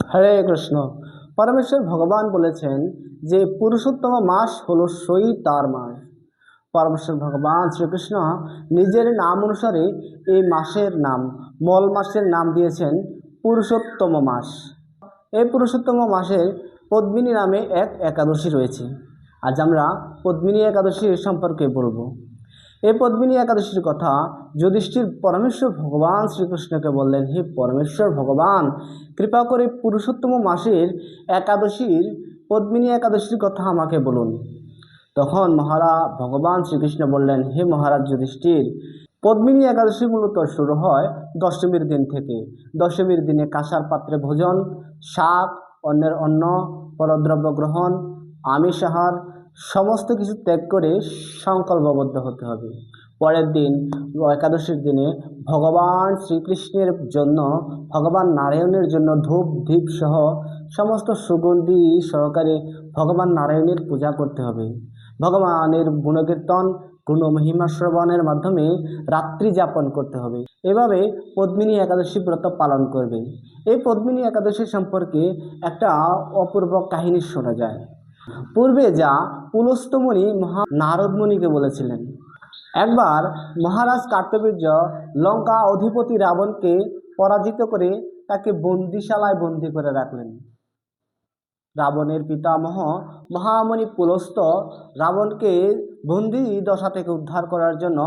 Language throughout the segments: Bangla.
হরে কৃষ্ণ। পরমেশ্বর ভগবান বলেছেন যে পুরুষোত্তম মাস হলো তার মাস। পরমেশ্বর ভগবান শ্রীকৃষ্ণ নিজের নাম অনুসারে এই মাসের নাম, মল মাসের নাম দিয়েছেন পুরুষোত্তম মাস। এই পুরুষোত্তম মাসের পদ্মিনী নামে এক একাদশী রয়েছে। আজ আমরা পদ্মিনী একাদশীর সম্পর্কে বলবো। এই পদ্মিনী একাদশীর কথা যুধিষ্ঠির পরমেশ্বর ভগবান শ্রীকৃষ্ণকে বললেন, হে পরমেশ্বর ভগবান, কৃপা করে পুরুষোত্তম মাসের একাদশীর পদ্মিনী একাদশীর কথা আমাকে বলুন। তখন ভগবান শ্রীকৃষ্ণ বললেন, হে মহারাজ যুধিষ্ঠির, পদ্মিনী একাদশী মূলত শুরু হয় দশমীর দিন থেকে। দশমীর দিনে কাঁসার পাত্রে ভোজন, শাক, অন্যের অন্ন, পরদ্রব্য গ্রহণ, আমিষ আহার সমস্ত কিছু ত্যাগ করে সংকল্পবদ্ধ হতে হবে। পরের দিন একাদশীর দিনে ভগবান শ্রীকৃষ্ণের জন্য, ভগবান নারায়ণের জন্য ধূপ দীপ সহ সমস্ত সুগন্ধি সহকারে ভগবান নারায়ণের পূজা করতে হবে। ভগবানের গুণকীর্তন, গুণ মহিমা শ্রবণের মাধ্যমে রাত্রি যাপন করতে হবে। এভাবে পদ্মিনী একাদশী ব্রত পালন করবে। এই পদ্মিনী একাদশী সম্পর্কে একটা অপূর্ব কাহিনী শোনা যায়। পূর্বে যা পুলস্ত্য মুনি নারদ মুনিকে বলেছিলেন। একবার মহারাজ কার্তবীর্য লঙ্কা অধিপতি রাবণকে পরাজিত করে তাকে বন্দিশালায় বন্দী করে রাখলেন। রাবণের পিতামহ মহামণি পুলস্ত্য রাবণকে বন্দি দশা থেকে উদ্ধার করার জন্য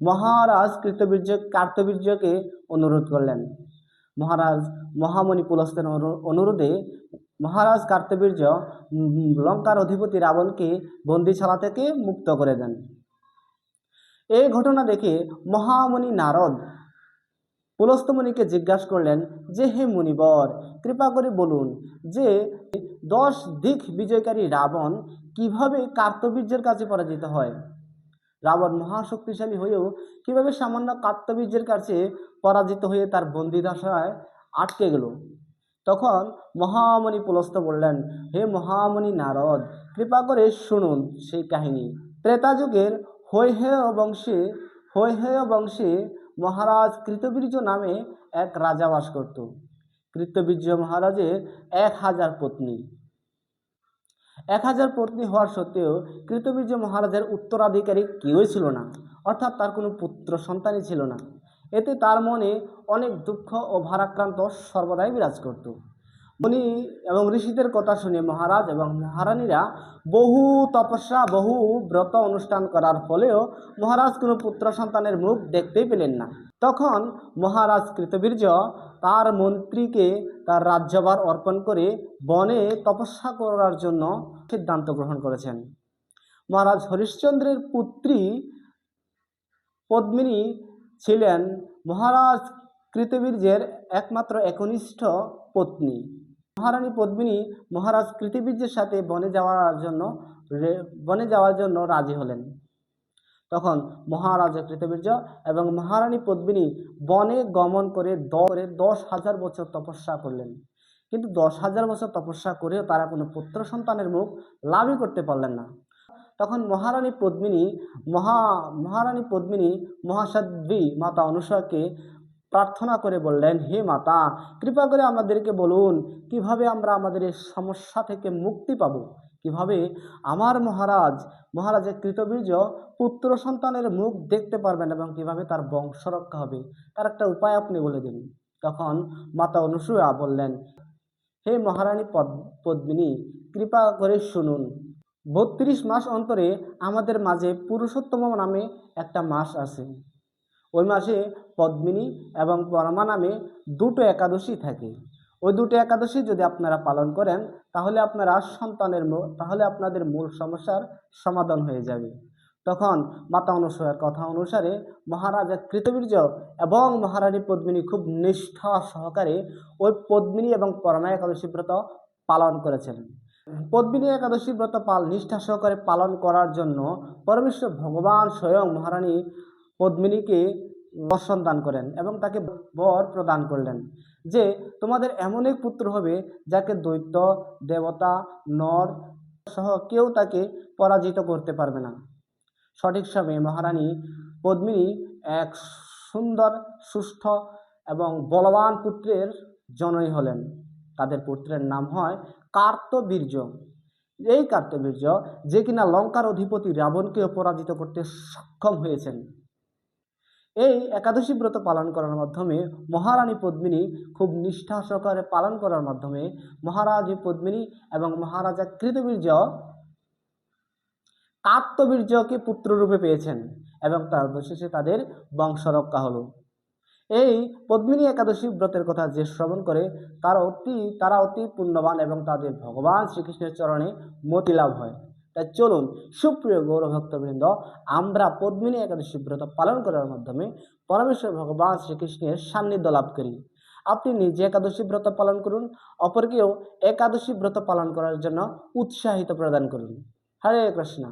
মহারাজ কার্তবীর্যকে অনুরোধ করলেন। মহামণি পুলস্ত্যের অনুরোধে মহারাজ কার্তবীর্য লঙ্কার অধিপতি রাবণকে বন্দিশালা থেকে মুক্ত করে দেন। এই ঘটনা দেখে মহামণি নারদ পুলস্ত্য মুনিকে জিজ্ঞাসা করলেন যে, হে মুনিবর, কৃপা করে বলুন যে 10 দিক বিজয়কারী রাবণ কিভাবে কার্তবীর্যের কাছে পরাজিত হয়। রাবণ মহাশক্তিশালী হয়েও কিভাবে সামান্য কার্তবীর্যের কাছে পরাজিত হয়ে তার বন্দিদশায় আটকে গেল। তখন মহামণি পুলস্ত্য বললেন, হে মহামণি নারদ, কৃপা করে শুনুন সেই কাহিনী। ত্রেতা যুগের হৈহেয় বংশে মহারাজ কৃতবীর্য নামে এক রাজা বাস করত। কৃতবীর্য মহারাজের 1000 পত্নী। 1000 পত্নী হওয়ার সত্ত্বেও কৃতবীর্য মহারাজের উত্তরাধিকারী কেউই ছিল না, অর্থাৎ তার কোনো পুত্র সন্তানই ছিল না। এতে তার মনে অনেক দুঃখ ও ভারাক্রান্ত সর্বদাই বিরাজ করত। মুনি এবং ঋষিদের কথা শুনে মহারাজ এবং মহারানীরা বহু তপস্যা, বহু ব্রত অনুষ্ঠান করার ফলেও মহারাজ কোনো পুত্র সন্তানের মুখ দেখতেই পেলেন না। তখন মহারাজ কৃতবীর্য তার মন্ত্রীকে তার রাজ্যভার অর্পণ করে বনে তপস্যা করার জন্য সিদ্ধান্ত গ্রহণ করেছেন। মহারাজ হরিশ্চন্দ্রের পুত্রী পদ্মিনী ছিলেন মহারাজ কৃতবীর্যের একমাত্র একনিষ্ঠ পত্নী। মহারানী পদ্মিনী মহারাজ কৃতবীর্যের সাথে বনে যাওয়ার জন্য রাজি হলেন। তখন মহারাজ কৃতবীর্য এবং মহারানী পদ্মিনী বনে গমন করে 10,000 বছর তপস্যা করলেন। কিন্তু 10,000 বছর তপস্যা করেও তারা কোনো পুত্র সন্তানের মুখ লাভই করতে পারলেন না। তখন মহারানী পদ্মিনী মহাসাধ্বী মাতা অনুসূয়াকে প্রার্থনা করে বললেন, হে মাতা, কৃপা করে আমাদেরকে বলুন কিভাবে আমরা আমাদের এই সমস্যা থেকে মুক্তি পাব, কিভাবে আমার মহারাজের কৃতবীর্য পুত্র সন্তানের মুখ দেখতে পারবেন এবং কিভাবে তার বংশ রক্ষা হবে, তার একটা উপায় আপনি বলে দিন। তখন মাতা অনুসূয়া বললেন, হে মহারানী পদ্মিনী, কৃপা করে শুনুন। 32 মাস অন্তরে আমাদের মাঝে পুরুষোত্তম নামে একটা মাস আছে। ওই মাসে পদ্মিনী এবং পরমা নামে 2টো একাদশী থাকে। ওই 2টো একাদশী যদি আপনারা পালন করেন তাহলে আপনাদের মূল সমস্যার সমাধান হয়ে যাবে। তখন মাতা অনুসূয়ার কথা অনুসারে মহারাজা কৃতবীর্য এবং মহারানী পদ্মিনী খুব নিষ্ঠা সহকারে ওই পদ্মিনী এবং পরমা একাদশী ব্রত পালন করেছিলেন। পদ্মিনী একাদশী ব্রত নিষ্ঠা সহকারে পালন করার জন্য পরমেশ্বর ভগবান স্বয়ং মহারানী পদ্মিনীকে বর দান করেন এবং তাকে বর প্রদান করলেন যে তোমাদের এমন এক পুত্র হবে যাকে দৈত্য, দেবতা, নর সহ কেউ তাকে পরাজিত করতে পারবে না। সঠিক সময়ে মহারানী পদ্মিনী এক সুন্দর, সুস্থ এবং বলবান পুত্রের জননী হলেন। তাদের পুত্রের নাম হয় কার্তবীর্য। এই কার্তবীর্য যে কিনা লঙ্কার অধিপতি রাবণকে পরাজিত করতে সক্ষম হয়েছেন। এই একাদশী ব্রত পালন করার মাধ্যমে মহারানী পদ্মিনী খুব নিষ্ঠা সহকারে পালন করার মাধ্যমে মহারানী পদ্মিনী এবং মহারাজা কৃতবীর্য কার্তবীর্যকে পুত্ররূপে পেয়েছেন এবং তার অবশেষে তাদের বংশ রক্ষা হলো। এই পদ্মিনী একাদশী ব্রতের কথা যে শ্রবণ করে তারা অতি পুণ্যবান এবং তাদের ভগবান শ্রীকৃষ্ণের চরণে মতি লাভ হয়। তাই চলুন সুপ্রিয় গৌরভক্তবৃন্দ, আমরা পদ্মিনী একাদশী ব্রত পালন করার মাধ্যমে পরমেশ্বর ভগবান শ্রীকৃষ্ণের সান্নিধ্য লাভ করি। আপনি নিজে একাদশী ব্রত পালন করুন, অপরকেও একাদশী ব্রত পালন করার জন্য উৎসাহিত প্রদান করুন। হরে কৃষ্ণ।